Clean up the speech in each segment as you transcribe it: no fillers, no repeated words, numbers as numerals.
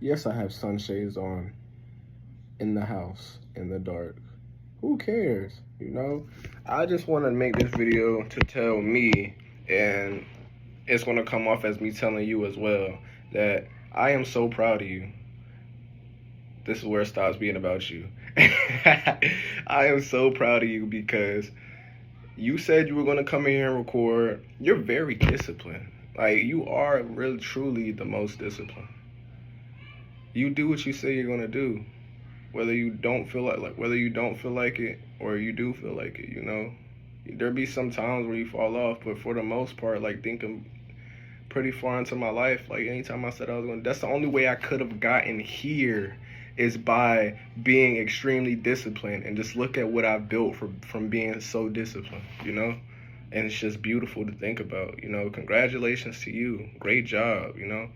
Yes, I have sunshades on in the house in the dark. Who cares? You know, I just want to make this video to tell me, and it's going to come off as me telling you as well, that I am so proud of you. This is where it stops being about you. I am so proud of you because you said you were going to come in here and record. You're very disciplined. Like, you are really, truly the most disciplined. You do what you say you're going to do. Whether you don't feel whether you don't feel like it or you do feel like it, you know. There be some times where you fall off, but for the most part, like, thinking pretty far into my life, like, anytime I said I was going, that's the only way I could have gotten here is by being extremely disciplined, and just look at what I've built from being so disciplined, you know. And it's just beautiful to think about, you know. Congratulations to you, great job, you know.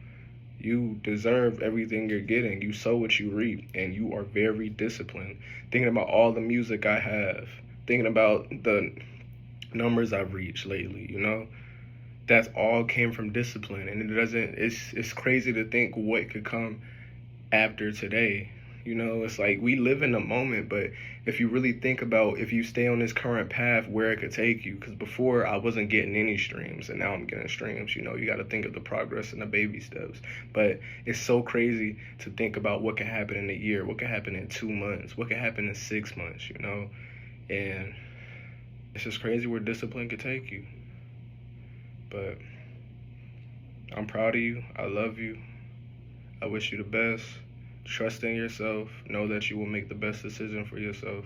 You deserve everything you're getting. You sow what you reap, and you are very disciplined. Thinking about all the music I have, thinking about the numbers I've reached lately, you know, that's all came from discipline. And it's crazy to think what could come after today. You know, it's like we live in the moment, but if you really think about, if you stay on this current path, where it could take you, because before I wasn't getting any streams and now I'm getting streams, you know, you got to think of the progress and the baby steps. But it's so crazy to think about what can happen in a year, what can happen in 2 months, what can happen in 6 months, you know. And it's just crazy where discipline could take you. But I'm proud of you. I love you. I wish you the best. Trust in yourself. Know that you will make the best decision for yourself.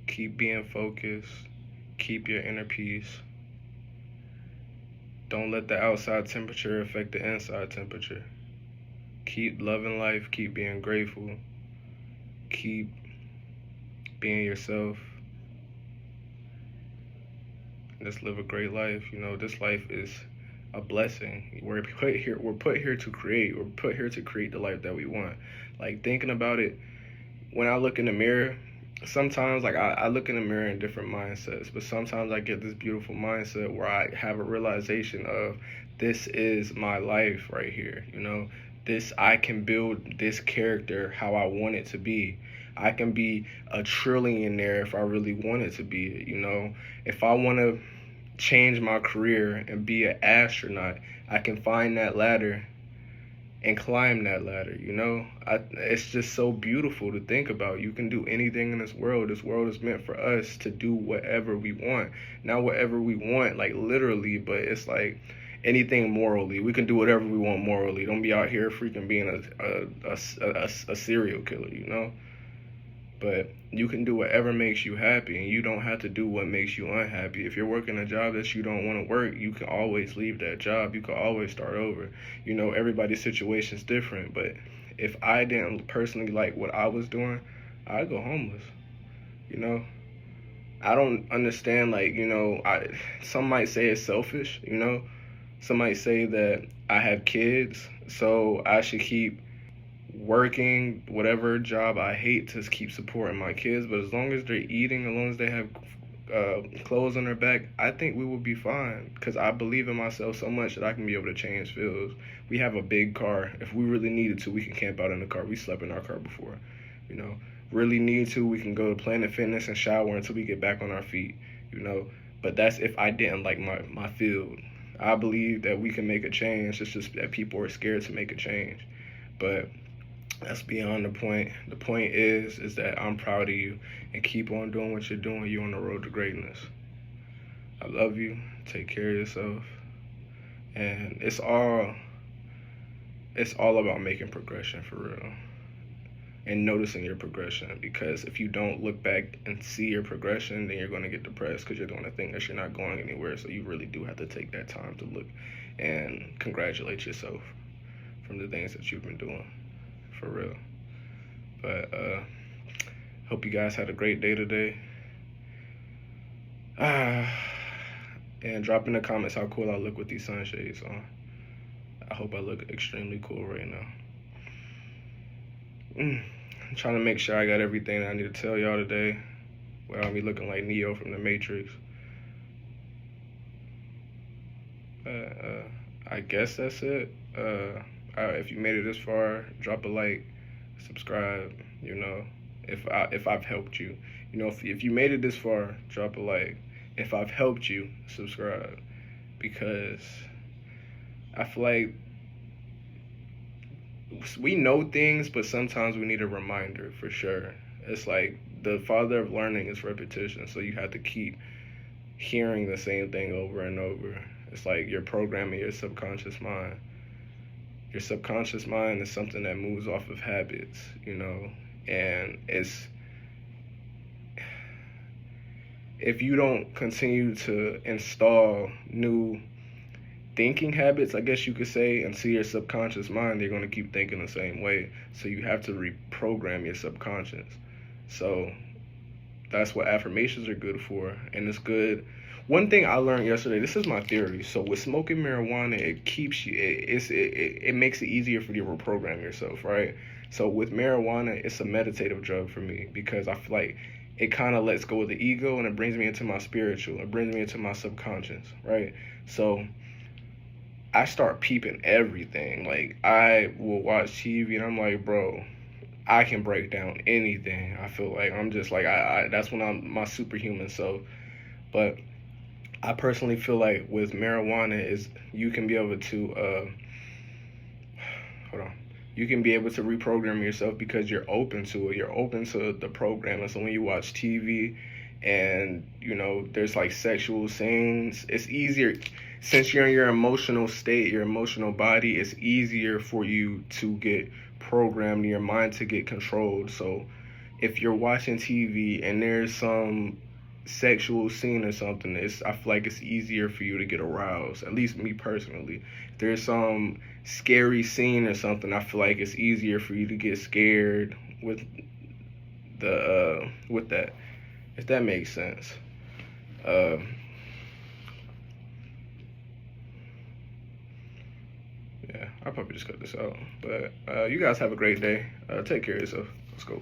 Keep being focused. Keep your inner peace. Don't let the outside temperature affect the inside temperature. Keep loving life. Keep being grateful. Keep being yourself. Just live a great life. You know, this life is a blessing. We're put here to create. We're put here to create the life that we want. Like, thinking about it, when I look in the mirror, sometimes, like, I look in the mirror in different mindsets, but sometimes I get this beautiful mindset where I have a realization of, this is my life right here, you know. I can build this character how I want it to be. I can be a trillionaire if I really want it to be, you know. If I want to change my career and be an astronaut, I can find that ladder and climb that ladder, you know. It's just so beautiful to think about. You can do anything in this world. This world is meant for us to do whatever we want. Not whatever we want, like, literally, but it's like anything morally. We can do whatever we want morally. Don't be out here freaking being a serial killer, you know. But you can do whatever makes you happy, and you don't have to do what makes you unhappy. If you're working a job that you don't want to work, you can always leave that job. You can always start over. You know, everybody's situation is different, but if I didn't personally like what I was doing, I'd go homeless. You know, I don't understand, like, you know, some might say it's selfish, you know. Some might say that I have kids, so I should keep working whatever job I hate to keep supporting my kids. But as long as they're eating, as long as they have clothes on their back, I think we will be fine, because I believe in myself so much that I can be able to change fields. We have a big car. If we really needed to, we can camp out in the car. We slept in our car before, you know. Really need to, we can go to Planet Fitness and shower until we get back on our feet, you know. But that's if I didn't like my field. I believe that we can make a change. It's just that people are scared to make a change. But that's beyond the point. The point is that I'm proud of you, and keep on doing what you're doing. You're on the road to greatness. I love you. Take care of yourself. And it's all about making progression, for real. And noticing your progression, because if you don't look back and see your progression, then you're going to get depressed, because you're going to think that you're not going anywhere. So you really do have to take that time to look and congratulate yourself from the things that you've been doing, for real. But hope you guys had a great day today. And drop in the comments how cool I look with these sunshades on. I hope I look extremely cool right now. I'm trying to make sure I got everything I need to tell y'all today, without me looking like Neo from the Matrix. I guess that's it. If you made it this far, drop a like, subscribe. You know, if I've helped you, you know, if you made it this far, drop a like. If I've helped you, subscribe, because I feel like we know things, but sometimes we need a reminder for sure. It's like the father of learning is repetition, so you have to keep hearing the same thing over and over. It's like you're programming your subconscious mind. Your subconscious mind is something that moves off of habits, you know, and it's if you don't continue to install new thinking habits, I guess you could say, into your subconscious mind, they're going to keep thinking the same way. So you have to reprogram your subconscious. So that's what affirmations are good for, and it's good. One thing I learned yesterday, this is my theory. So with smoking marijuana, it keeps you, it makes it easier for you to reprogram yourself, right? So with marijuana, it's a meditative drug for me because I feel like it kind of lets go of the ego and it brings me into my spiritual. It brings me into my subconscious, right? So I start peeping everything. Like I will watch TV and I'm like, bro, I can break down anything. I feel like I'm just like I that's when I'm my superhuman self. But I personally feel like with marijuana is you can be able to hold on. You can be able to reprogram yourself because you're open to it. You're open to the program. And so when you watch TV and you know there's like sexual scenes, it's easier since you're in your emotional state, your emotional body, it's easier for you to get programmed, your mind to get controlled. So if you're watching TV and there's some sexual scene or something, I feel like it's easier for you to get aroused. At least me personally. If there's some scary scene or something, I feel like it's easier for you to get scared with that. If that makes sense. Yeah, I'll probably just cut this out. But you guys have a great day. Take care of yourself. Let's go.